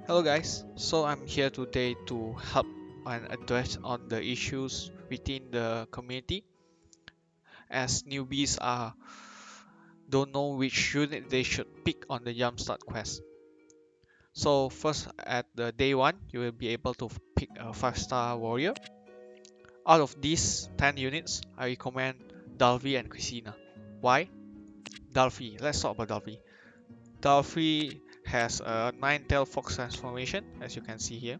Hello guys, so I'm here today to help and address on the issues within the community as newbies don't know which unit they should pick on the jumpstart quest. So first at the day 1 you will be able to pick a 5-star warrior. Out of these 10 units I recommend Dalvi and Christina. Why? Dalvi, let's talk about Dalvi. Dalvi has a 9-tailed fox transformation as you can see here.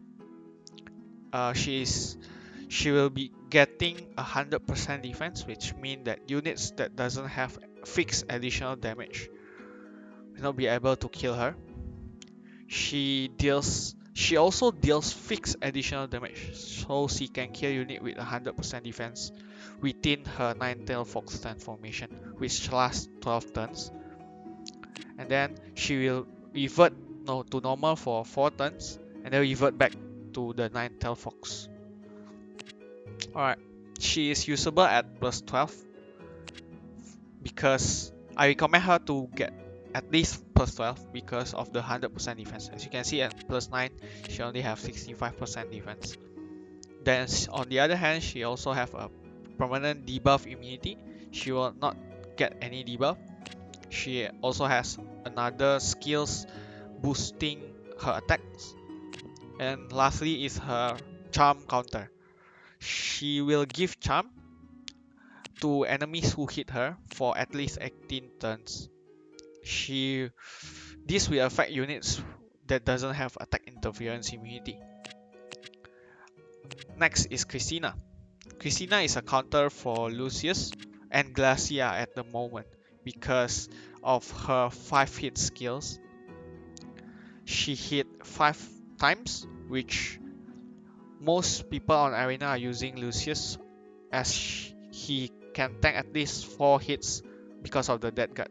She will be getting 100% defense, which means that units that doesn't have fixed additional damage will not be able to kill her. She also deals fixed additional damage, so she can kill unit with 100% defense within her 9-tailed fox transformation, which lasts 12 turns. And then she will revert to normal for 4 turns, and then revert back to the 9-tailed fox. Alright, she is usable at plus 12 because I recommend her to get at least plus 12 because of the 100% defense. As you can see at plus 9, she only have 65% defense. Then on the other hand, she also have a permanent debuff immunity. She will not get any debuff. She also has another skills boosting her attacks. And lastly is her charm counter. She will give charm to enemies who hit her for at least 18 turns. This will affect units that doesn't have attack interference immunity. Next is Christina. Christina is a counter for Lucius and Glacia at the moment because of her 5 hit skills. She hit 5 times, which most people on Arena are using Lucius as he can tank at least 4 hits because of the dead guard.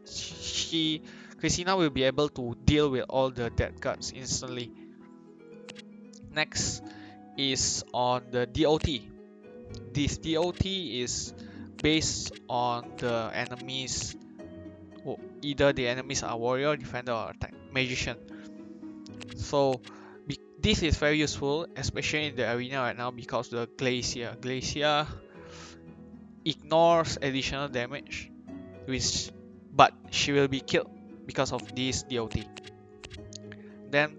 Christina will be able to deal with all the dead guards instantly. Next is on the DOT. This DOT is based on the enemies, either the enemies are warrior, defender, or attack magician. So this is very useful, especially in the arena right now because the Glacia ignores additional damage, but she will be killed because of this DOT. Then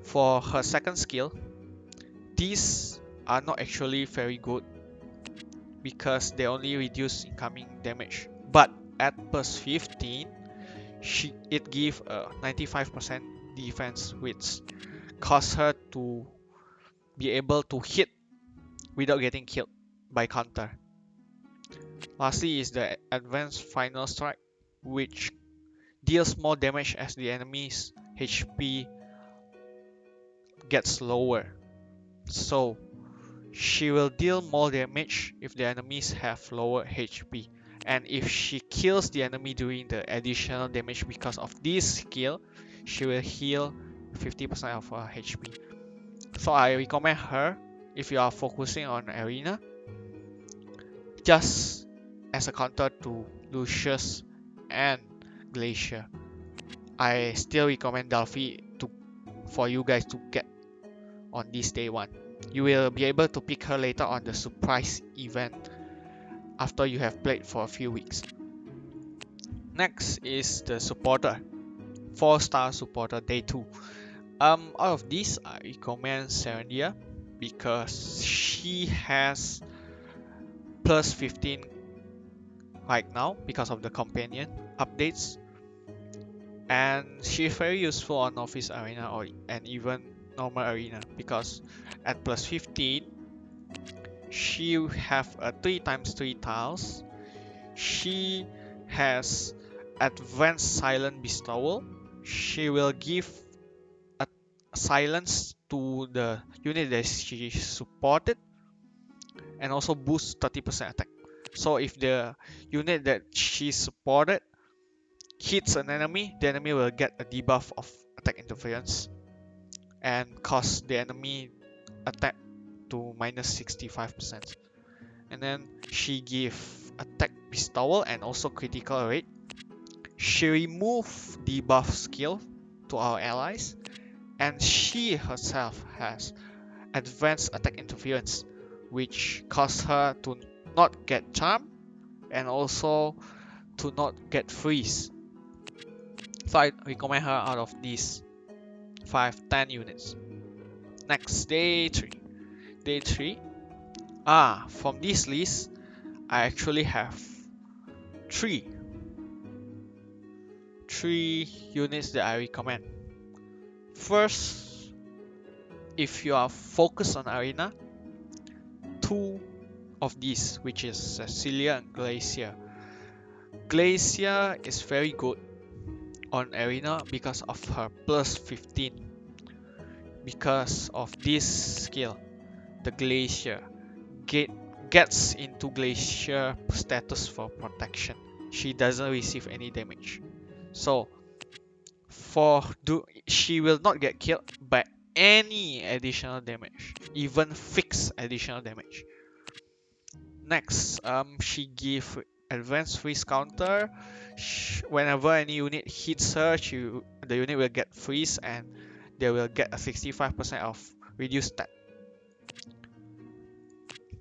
for her second skill, these are not actually very good because they only reduce incoming damage, but at plus 15 it gives a 95% defense, which causes her to be able to hit without getting killed by counter. Lastly is the advanced final strike, which deals more damage as the enemy's HP gets lower. So she will deal more damage if the enemies have lower HP, and if she kills the enemy during the additional damage because of this skill, she will heal 50% of her HP. So I recommend her if you are focusing on arena, just as a counter to Lucius and Glacia. I still recommend Dalvi for you guys to get on this day 1. You will be able to pick her later on the surprise event after you have played for a few weeks. Next is the supporter, 4-star supporter day 2. Out of these I recommend Serendia because she has plus 15 right now because of the companion updates, and she's very useful on Office Arena and even normal arena because at plus 15 she have a 3x3 tiles. She has advanced silent bestowal. She will give a silence to the unit that she supported and also boost 30% attack. So if the unit that she supported hits an enemy, the enemy will get a debuff of attack interference and cause the enemy attack to minus 65%. And then she give attack bestowal and also critical rate. She remove debuff skill to our allies, and she herself has advanced attack interference, which causes her to not get charm and also to not get freeze. So I recommend her out of these 10 units. Next, day 3. Day 3. From this list, I actually have 3 units that I recommend. First, if you are focused on arena, 2 of these, which is Cecilia and Glacia. Glacia is very good on arena because of her plus 15. Because of this skill, the Glacia gets into Glacia status for protection. She doesn't receive any damage. So she will not get killed by any additional damage, even fixed additional damage. Next, she give advanced freeze counter. Whenever any unit hits her, the unit will get freeze and they will get a 65% of reduced stat.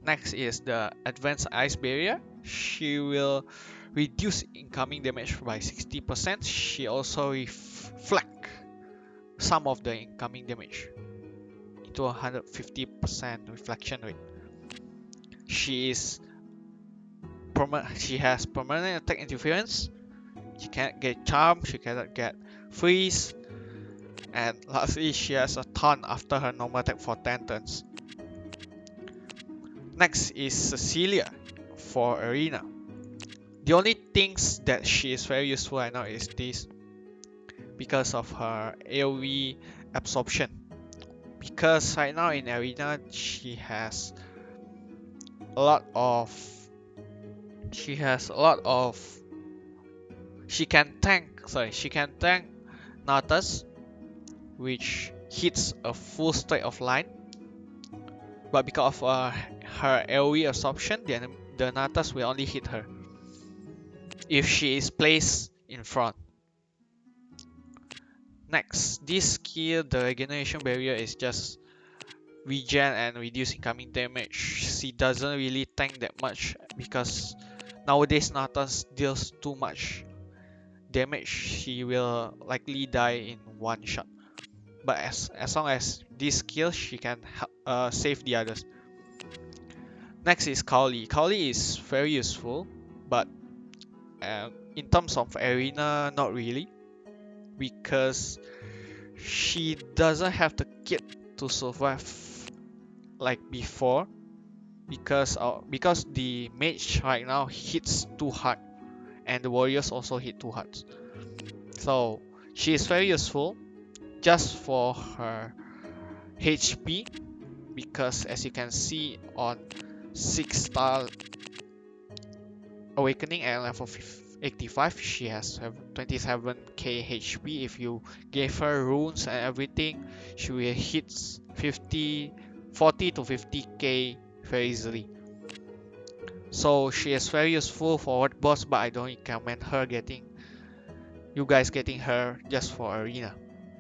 Next is the advanced ice barrier. She will reduce incoming damage by 60%. She also reflect some of the incoming damage into 150% reflection rate. She has permanent attack interference. She cannot get charm, she cannot get freeze, and lastly she has a ton after her normal attack for 10 turns. Next is Cecilia for arena. The only things that she is very useful right now is this, because of her AoE absorption. Because right now in arena she can tank Natas, which hits a full stack of line, but because of her AoE absorption, the Natas will only hit her if she is placed in front. Next, this skill, the regeneration barrier, is just regen and reduce incoming damage. She doesn't really tank that much because nowadays Natas deals too much damage. She will likely die in one shot. But as long as this skill, she can save the others. Next is Kaoli. Kaoli is very useful, but in terms of arena, not really, because she doesn't have the kit to survive like before, because the mage right now hits too hard, and the warriors also hit too hard. So she is very useful just for her HP, because as you can see on 6-star awakening at level 85, she has 27k HP. If you gave her runes and everything, she will hit 40 to 50k very easily. So she is very useful for what boss, but I don't recommend you guys getting her just for arena.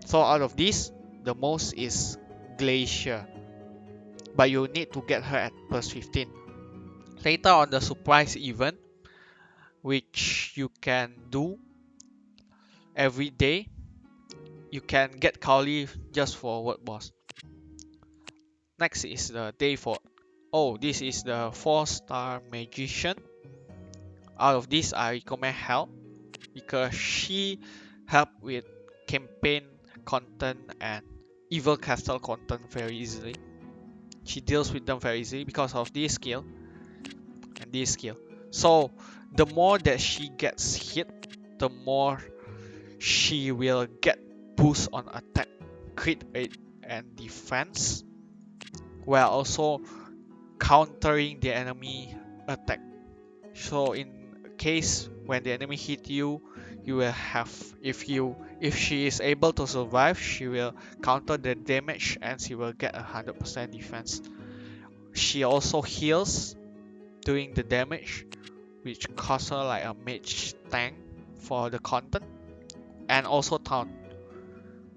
So out of these, the most is Glacia, but you need to get her at plus 15. Later on the surprise event, which you can do every day, you can get Kaoli just for world boss. Next is the day 4. Oh, this is the 4-star magician. Out of this, I recommend Hel, because she help with campaign content and evil castle content very easily. She deals with them very easily because of this skill and this skill. So the more that she gets hit, the more she will get boost on attack, crit rate, and defense, while also countering the enemy attack. So in case when the enemy hit you, you will have, if she is able to survive, she will counter the damage and she will get 100% defense. She also heals doing the damage, which costs her like a mage tank for the content, and also taunt,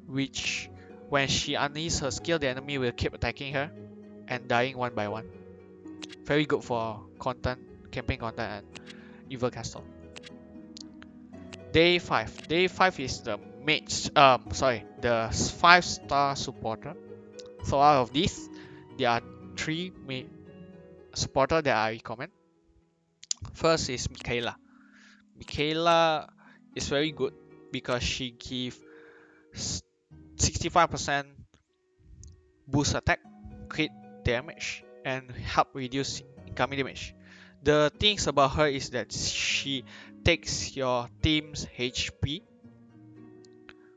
which When she unleashes her skill, the enemy will keep attacking her and dying one by one. Very good for content, campaign content, and Evil Castle. Day 5. Day 5 is the mage. The 5-star supporter. So out of these, there are 3 supporter that I recommend. First is Michaela. Michaela is very good because she gives 65% boost attack, crit damage, and help reduce incoming damage. The things about her is that she takes your team's HP,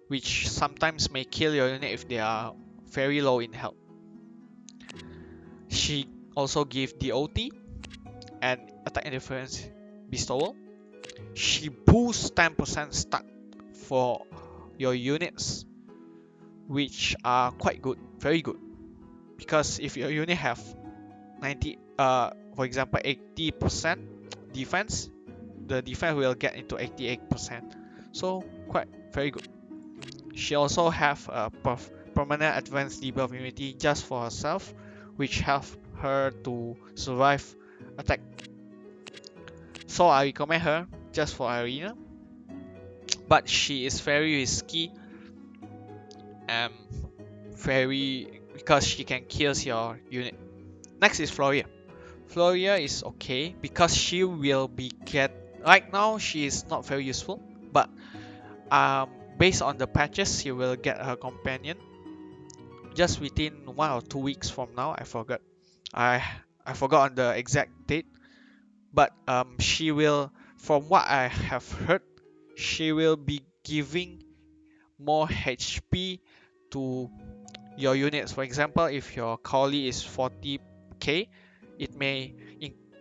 which sometimes may kill your unit if they are very low in health. She also gives DOT and attack interference bestowal. She boosts 10% stat for your units, which are quite good, very good. Because if your unit have 90, for example, 80% defense, the defense will get into 88%. So quite very good. She also have a permanent advanced debuff immunity just for herself, which helps her to survive attack. So I recommend her just for arena, but she is very risky and because she can kill your unit. Next is Floria. Floria is okay because she will be right now she is not very useful, but based on the patches she will get her companion just within 1 or 2 weeks from now. I forgot on the exact date, but she will, from what I have heard, she will be giving more HP to your units. For example, if your Kaoli is 40k,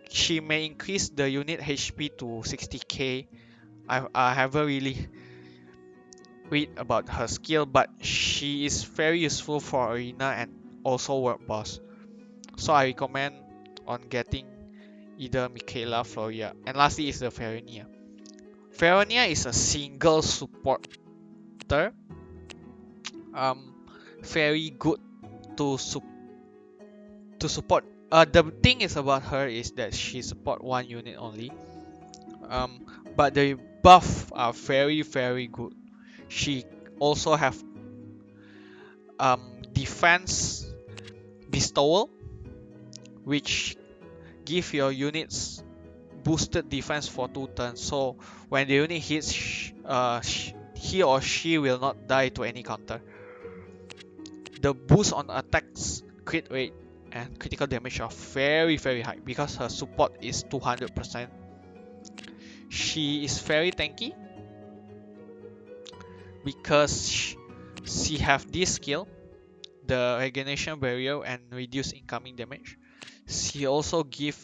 she may increase the unit HP to 60k. I haven't really read about her skill, but she is very useful for arena and also world boss. So I recommend on getting either Michaela, Floria, and lastly is the Veronia. Veronia is a single supporter, very good to support. The thing is about her is that she support 1 unit only, but the buff are very good. She also have defense bestowal, which give your units boosted defense for 2 turns. So when the unit hits, he or she will not die to any counter. The boost on attacks, crit rate, and critical damage are very high because her support is 200%. She is very tanky because she have this skill, the regeneration barrier and reduce incoming damage. She also give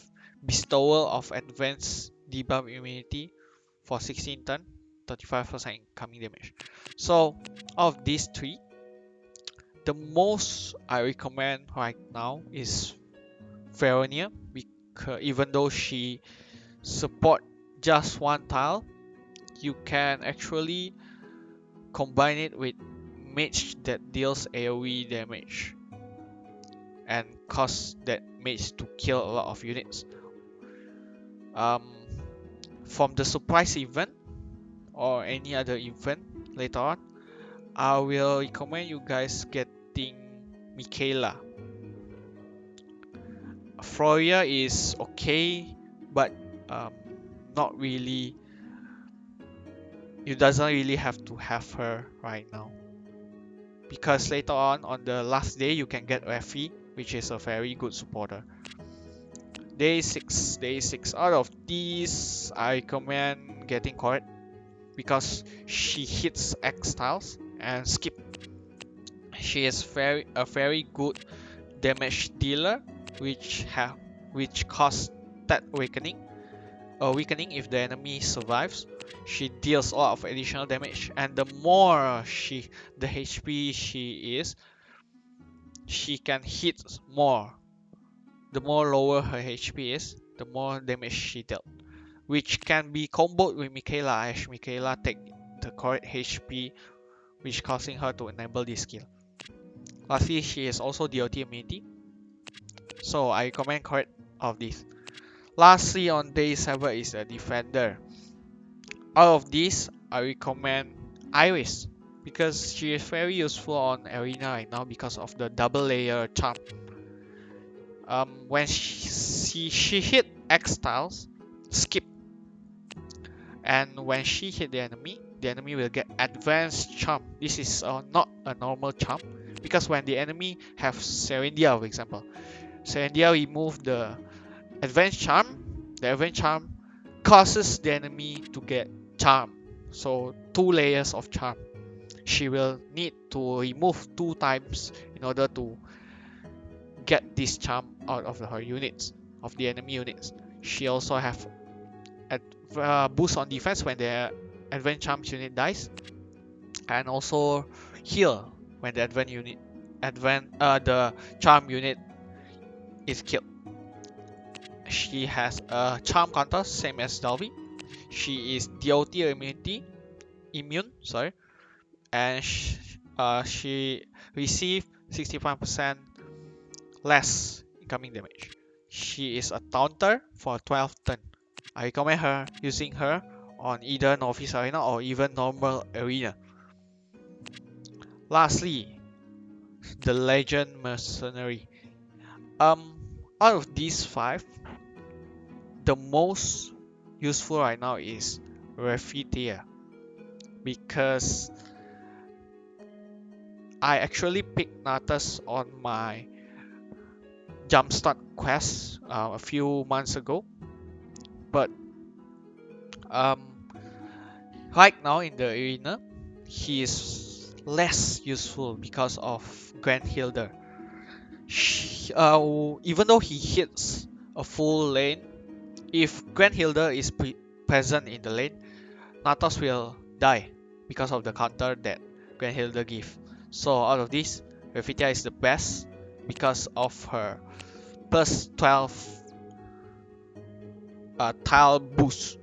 bestowal of advanced debuff immunity for 16 turn, 35% incoming damage. So of these 3, the most I recommend right now is Veronia, because even though she support just 1 tile, you can actually combine it with mage that deals AoE damage and cause that mage to kill a lot of units. From the surprise event or any other event later on, I will recommend you guys getting Michaela. Floria is okay, but not really. You doesn't really have to have her right now, because later on the last day you can get Refi, which is a very good supporter. Day 6 out of these I recommend getting Corette because she hits X tiles and skip. She is a very good damage dealer, which costs that weakening if the enemy survives. She deals a lot of additional damage, and the more the HP she is, she can hit more. The more lower her HP is, the more damage she dealt, which can be comboed with Michaela, as Michaela take the correct HP, which causing her to enable this skill. Lastly, she is also DOT immunity, so I recommend Corette of this. Lastly, on day 7 is a defender. Out of these, I recommend Iris because she is very useful on arena right now because of the double layer charm. When she hit X tiles, skip, and when she hit the enemy will get advanced charm. This is not a normal charm because when the enemy have Serendia, for example, Serendia remove the advanced charm. The advanced charm causes the enemy to get charm. So 2 layers of charm. She will need to remove 2 times in order to get this charm out of her units, of the enemy units. She also have a boost on defense when the advanced charms unit dies, and also heal when the the charm unit is killed. She has a charm counter same as Dalvi. She is DOT immune, sorry, and she received 65% less incoming damage. She is a taunter for 12 turn. I recommend her using her on either Novice Arena or even normal arena. Lastly, the Legend Mercenary. Out of these 5, the most useful right now is Refithea because I actually picked Natus on my Jumpstart quest a few months ago, but um, right now in the arena, he is less useful because of Grand Hilder. Even though he hits a full lane, if Grand Hilder is present in the lane, Natos will die because of the counter that Grand Hilder give. So out of this, Refithea is the best because of her plus 12 tile boost.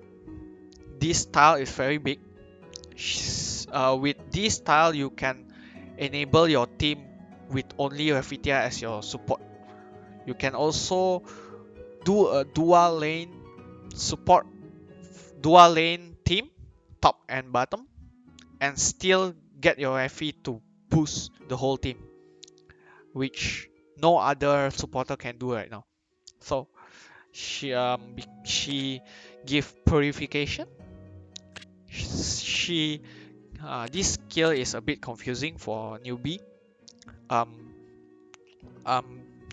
This tile is very big. With this tile, you can enable your team with only Refithea as your support. You can also do a dual lane support, dual lane team, top and bottom, and still get your Refi to boost the whole team, which no other supporter can do right now. So she give purification. She This skill is a bit confusing for newbie. Um,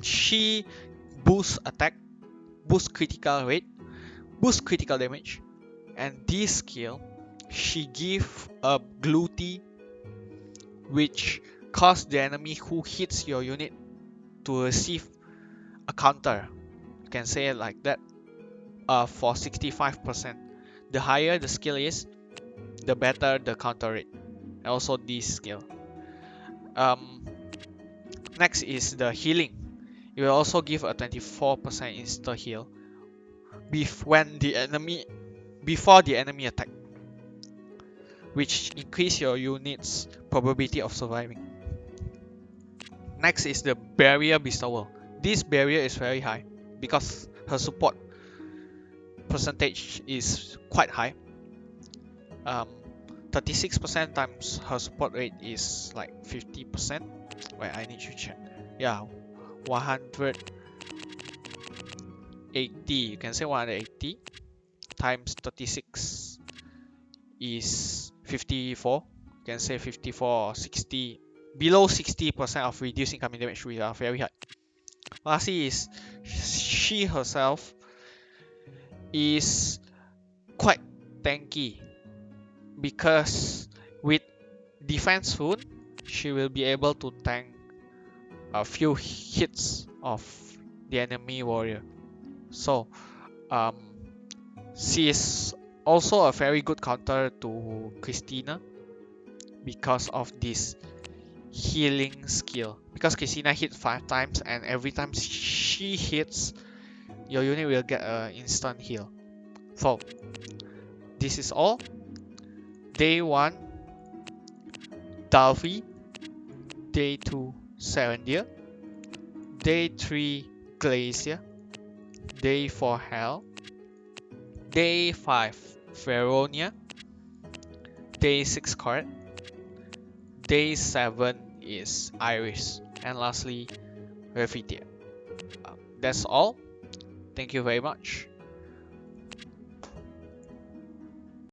she boosts attack, boosts critical rate, boosts critical damage, and this skill she give a gluty which cause the enemy who hits your unit to receive a counter. You can say it like that. For 65%. The higher the skill is, the better the counter rate. Also this skill. Next is the healing. It will also give a 24% insta heal before the enemy attack, which increase your unit's probability of surviving. Next is the barrier bestowal. This barrier is very high because her support percentage is quite high. 36% times her support rate is like 50%. Wait, I need to check. Yeah, 180. You can say 180 times 36 is 54. You can say 54 or 60. Below 60% of reduced incoming damage, we are very high. Lastly is she herself is quite tanky because with defense rune she will be able to tank a few hits of the enemy warrior. So she is also a very good counter to Christina because of this healing skill, because Christina hit 5 times and every time she hits your unit will get an instant heal. So this is all. Day 1 Dalvi, day 2 Serendia. Day 3 Glacia. Day 4 Hell. Day 5 Veronia. Day 6 Corette. Day 7 is Iris. And lastly, Refithea. That's all. Thank you very much.